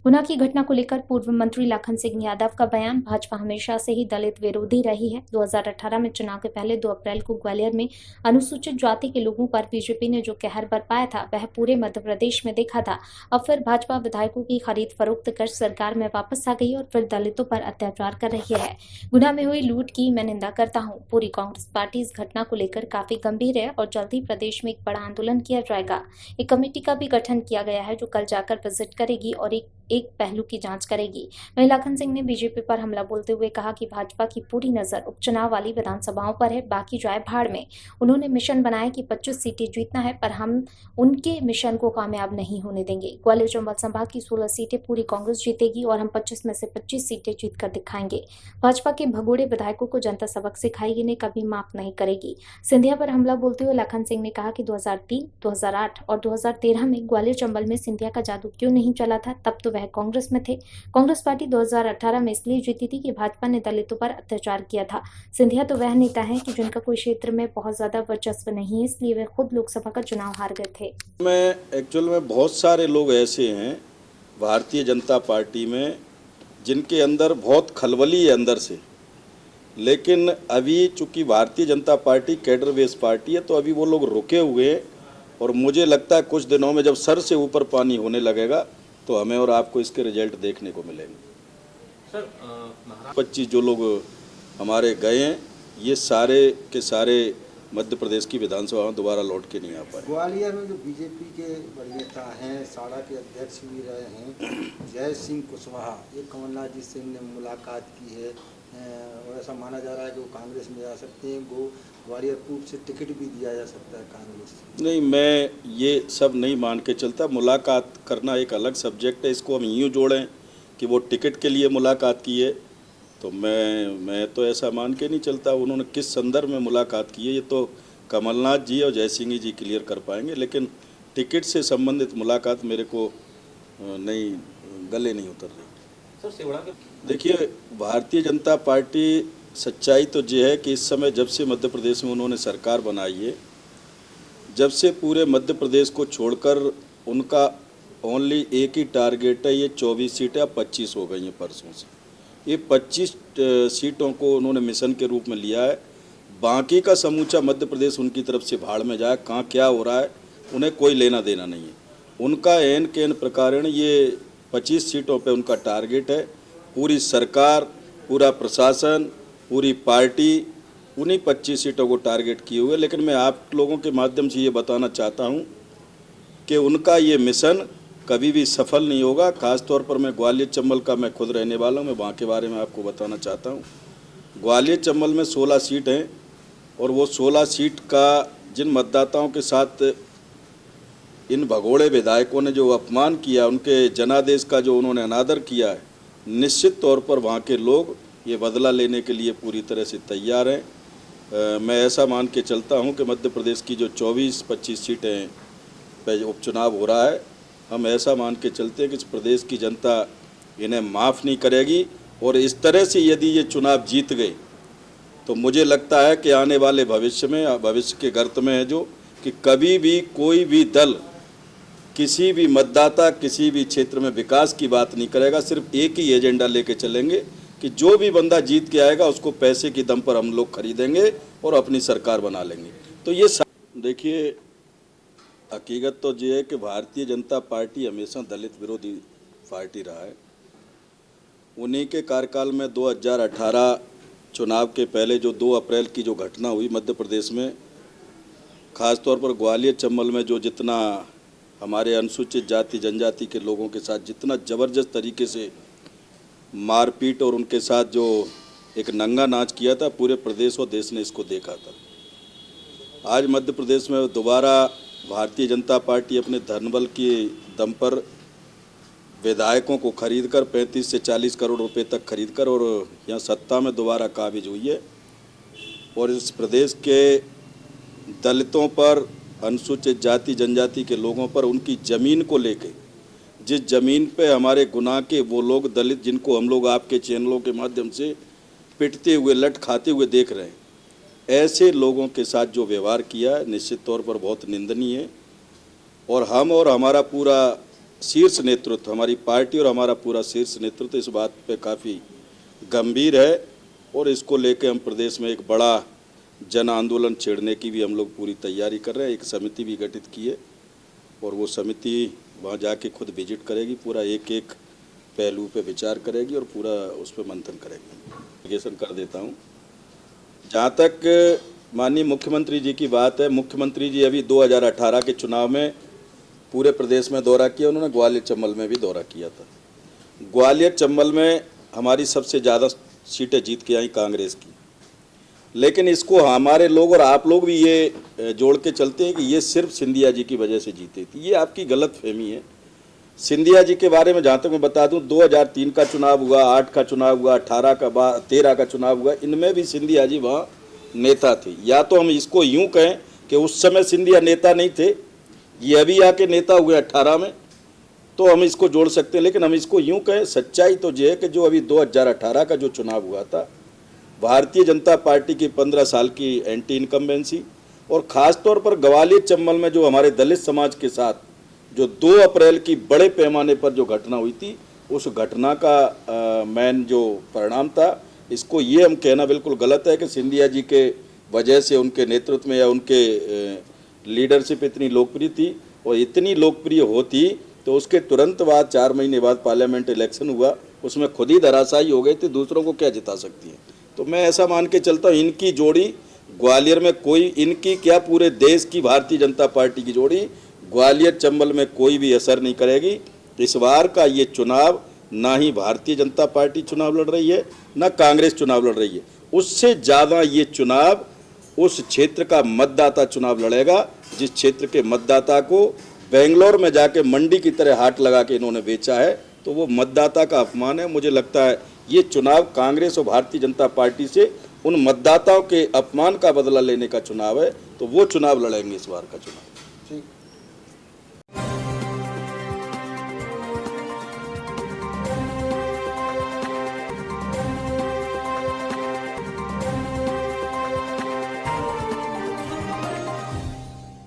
गुना की घटना को लेकर पूर्व मंत्री लखन सिंह यादव का बयान। भाजपा हमेशा से ही दलित विरोधी रही है। 2018 में चुनाव के पहले 2 अप्रैल को ग्वालियर में अनुसूचित जाति के लोगों पर बीजेपी ने जो कहर बरपाया था वह पूरे मध्य प्रदेश में देखा था। अब फिर भाजपा विधायकों की खरीद फरोख्त कर सरकार में वापस आ गई और फिर दलितों पर अत्याचार कर रही है। गुना में हुई लूट की मैं निंदा करता हूँ। पूरी कांग्रेस पार्टी इस घटना को लेकर काफी गंभीर है और जल्द ही प्रदेश में एक बड़ा आंदोलन किया जाएगा। एक कमेटी का भी गठन किया गया है जो कल जाकर विजिट करेगी और एक पहलू की जांच करेगी। वहीं लखन सिंह ने बीजेपी पर हमला बोलते हुए कहा कि भाजपा की पूरी नजर उपचुनाव वाली विधानसभाओं पर है, बाकी जाए भाड़ में। उन्होंने मिशन बनाया कि 25 सीटें जीतना है, पर हम उनके मिशन को कामयाब नहीं होने देंगे। ग्वालियर चंबल संभाग की 16 सीटें पूरी कांग्रेस जीतेगी और हम 25 में से 25 सीटें जीत कर दिखाएंगे। भाजपा के भगोड़े विधायकों को जनता सबक सिखाएगी, इन्हें कभी माफ नहीं करेगी। सिंधिया पर हमला बोलते हुए लखन सिंह ने कहा कि 2003, 2008 और 2013 में ग्वालियर चंबल में सिंधिया का जादू क्यों नहीं चला था, तब तो वह कांग्रेस में थे। कांग्रेस पार्टी 2018 में इसलिए जीती थी कि भाजपा ने दलितों पर अत्याचार किया था। सिंधिया तो वह नेता है कि जिनका कोई क्षेत्र में बहुत ज्यादा वर्चस्व नहीं है, इसलिए वे खुद लोकसभा का चुनाव हार गए थे। एक्चुअल में बहुत सारे लोग ऐसे हैं भारतीय जनता पार्टी में जिनके अंदर बहुत खलबली है अंदर से, लेकिन अभी चूंकि Bharatiya Janata party cadre base party है तो अभी वो लोग रुके हुए हैं और मुझे लगता है कुछ दिनों में जब सर से ऊपर पानी होने लगेगा तो हमें और आपको इसके रिजल्ट देखने को मिलेंगे। सर 25 जो लोग हमारे गए हैं ये सारे के सारे मध्य प्रदेश की विधानसभा में दोबारा लौट के नहीं आ पाए। ग्वालियर में जो बीजेपी के बड़े नेता हैं, साड़ा के अध्यक्ष भी रहे हैं, जय सिंह कुशवाहा, ये कमलनाथ जी से ने मुलाकात की है और ऐसा माना जा रहा है कि वो कांग्रेस में जा सकते हैं। वो ग्वालियर पूर्व से टिकट भी दिया जा सकता है कांग्रेस से। नहीं, मैं ये सब नहीं मान के चलता। मुलाकात करना एक अलग सब्जेक्ट है, इसको हम यूँ जोड़ें कि वो टिकट के लिए मुलाकात की है तो मैं तो ऐसा मान के नहीं चलता। उन्होंने किस संदर्भ में मुलाकात की है ये तो कमलनाथ जी और जय सिंह जी क्लियर कर पाएंगे, लेकिन टिकट से संबंधित मुलाकात मेरे को नहीं, गले नहीं उतर रही। सर सेवड़ा के देखिए, भारतीय जनता पार्टी सच्चाई तो ये है कि इस समय जब से मध्य प्रदेश में उन्होंने सरकार बनाई है, जब से पूरे मध्य प्रदेश को छोड़कर उनका ओनली एक ही टारगेट है, ये 24 सीटें अब 25 हो गई हैं परसों से। ये 25 सीटों को उन्होंने मिशन के रूप में लिया है। बाकी का समूचा मध्य प्रदेश उनकी तरफ से भाड़ में जाए, कहाँ क्या हो रहा है उन्हें कोई लेना देना नहीं है। उनका एन के एन प्रकारण ये 25 सीटों पे उनका टारगेट है। पूरी सरकार, पूरा प्रशासन, पूरी पार्टी उन्हीं 25 सीटों को टारगेट किए हुए। लेकिन मैं आप लोगों के माध्यम से ये बताना चाहता हूँ कि उनका ये मिशन कभी भी सफल नहीं होगा। ख़ास तौर पर मैं ग्वालियर चंबल का मैं खुद रहने वाला हूँ, मैं वहाँ के बारे में आपको बताना चाहता हूँ। ग्वालियर चंबल में 16 सीट हैं और वो 16 सीट का जिन मतदाताओं के साथ इन भगोड़े विधायकों ने जो अपमान किया, उनके जनादेश का जो उन्होंने अनादर किया है, निश्चित तौर पर वहाँ के लोग ये बदला लेने के लिए पूरी तरह से तैयार हैं। मैं ऐसा मान के चलता हूँ कि मध्य प्रदेश की जो 24-25 सीटें पे उपचुनाव हो रहा है, हम ऐसा मान के चलते हैं कि इस प्रदेश की जनता इन्हें माफ़ नहीं करेगी। और इस तरह से यदि ये चुनाव जीत गए तो मुझे लगता है कि आने वाले भविष्य में, भविष्य के गर्त में है जो कि कभी भी कोई भी दल किसी भी मतदाता किसी भी क्षेत्र में विकास की बात नहीं करेगा। सिर्फ एक ही एजेंडा लेके चलेंगे कि जो भी बंदा जीत के आएगा उसको पैसे की दम पर हम लोग खरीदेंगे और अपनी सरकार बना लेंगे। तो ये देखिए, हकीकत तो ये है कि भारतीय जनता पार्टी हमेशा दलित विरोधी पार्टी रहा है। उन्हीं के कार्यकाल में 2018 चुनाव के पहले जो 2 अप्रैल की जो घटना हुई मध्य प्रदेश में, ख़ास तौर पर ग्वालियर चंबल में जो जितना हमारे अनुसूचित जाति जनजाति के लोगों के साथ जितना ज़बरदस्त तरीके से मारपीट और उनके साथ जो एक नंगा नाच किया था, पूरे प्रदेश और देश ने इसको देखा था। आज मध्य प्रदेश में दोबारा भारतीय जनता पार्टी अपने धनबल के दम पर विधायकों को खरीदकर 35 से 40 करोड़ रुपए तक खरीदकर और यहाँ सत्ता में दोबारा काबिज हुई है। और इस प्रदेश के दलितों पर, अनुसूचित जाति जनजाति के लोगों पर उनकी ज़मीन को लेके, जिस ज़मीन पे हमारे गुनाह के वो लोग दलित जिनको हम लोग आपके चैनलों के माध्यम से पिटते हुए, लट खाते हुए देख रहे हैं, ऐसे लोगों के साथ जो व्यवहार किया है निश्चित तौर पर बहुत निंदनीय है। और हम और हमारा पूरा शीर्ष नेतृत्व, हमारी पार्टी और हमारा पूरा शीर्ष नेतृत्व इस बात पे काफ़ी गंभीर है और इसको लेके हम प्रदेश में एक बड़ा जन आंदोलन छेड़ने की भी हम लोग पूरी तैयारी कर रहे हैं। एक समिति भी गठित की है और वो समिति वहाँ जाके खुद विजिट करेगी, पूरा एक एक पहलू पे विचार करेगी और पूरा उस पर मंथन करेगी। एप्लीकेशन कर देता हूँ। जहाँ तक माननीय मुख्यमंत्री जी की बात है, मुख्यमंत्री जी अभी 2018 के चुनाव में पूरे प्रदेश में दौरा किया, उन्होंने ग्वालियर चंबल में भी दौरा किया था। ग्वालियर चंबल में हमारी सबसे ज़्यादा सीटें जीत के आई कांग्रेस की, लेकिन इसको हमारे लोग और आप लोग भी ये जोड़ के चलते हैं कि ये सिर्फ सिंधिया जी की वजह से जीते थी। ये आपकी गलतफहमी है। सिंधिया जी के बारे में जहाँ तक मैं बता दूं, 2003 का चुनाव हुआ, 8 का चुनाव हुआ, 13 का चुनाव हुआ, इनमें भी सिंधिया जी वहाँ नेता थे। या तो हम इसको यूँ कहें कि उस समय सिंधिया नेता नहीं थे, ये अभी आके नेता हुए 18 में, तो हम इसको जोड़ सकते हैं। लेकिन हम इसको यूँ कहें, सच्चाई तो ये है कि जो अभी 2018 का जो चुनाव हुआ था, भारतीय जनता पार्टी की 15 साल की एंटी इनकम्बेंसी और ख़ास तौर पर ग्वालियर चंबल में जो हमारे दलित समाज के साथ जो 2 अप्रैल की बड़े पैमाने पर जो घटना हुई थी, उस घटना का मेन जो परिणाम था, इसको ये हम कहना बिल्कुल गलत है कि सिंधिया जी के वजह से उनके नेतृत्व में या उनके लीडरशिप इतनी लोकप्रिय थी। और इतनी लोकप्रिय होती तो उसके तुरंत बाद 4 महीने बाद पार्लियामेंट इलेक्शन हुआ, उसमें खुद ही धराशायी हो गई थी, दूसरों को क्या जिता सकती है। तो मैं ऐसा मान के चलता हूँ, इनकी जोड़ी ग्वालियर में कोई, इनकी क्या पूरे देश की भारतीय जनता पार्टी की जोड़ी ग्वालियर चंबल में कोई भी असर नहीं करेगी। इस बार का ये चुनाव ना ही भारतीय जनता पार्टी चुनाव लड़ रही है, ना कांग्रेस चुनाव लड़ रही है। उससे ज़्यादा ये चुनाव उस क्षेत्र का मतदाता चुनाव लड़ेगा, जिस क्षेत्र के मतदाता को बेंगलोर में जाके मंडी की तरह हाट लगा के इन्होंने बेचा है। तो वो मतदाता का अपमान है। मुझे लगता है ये चुनाव कांग्रेस और भारतीय जनता पार्टी से उन मतदाताओं के अपमान का बदला लेने का चुनाव है, तो वो चुनाव लड़ेंगे इस बार का चुनाव।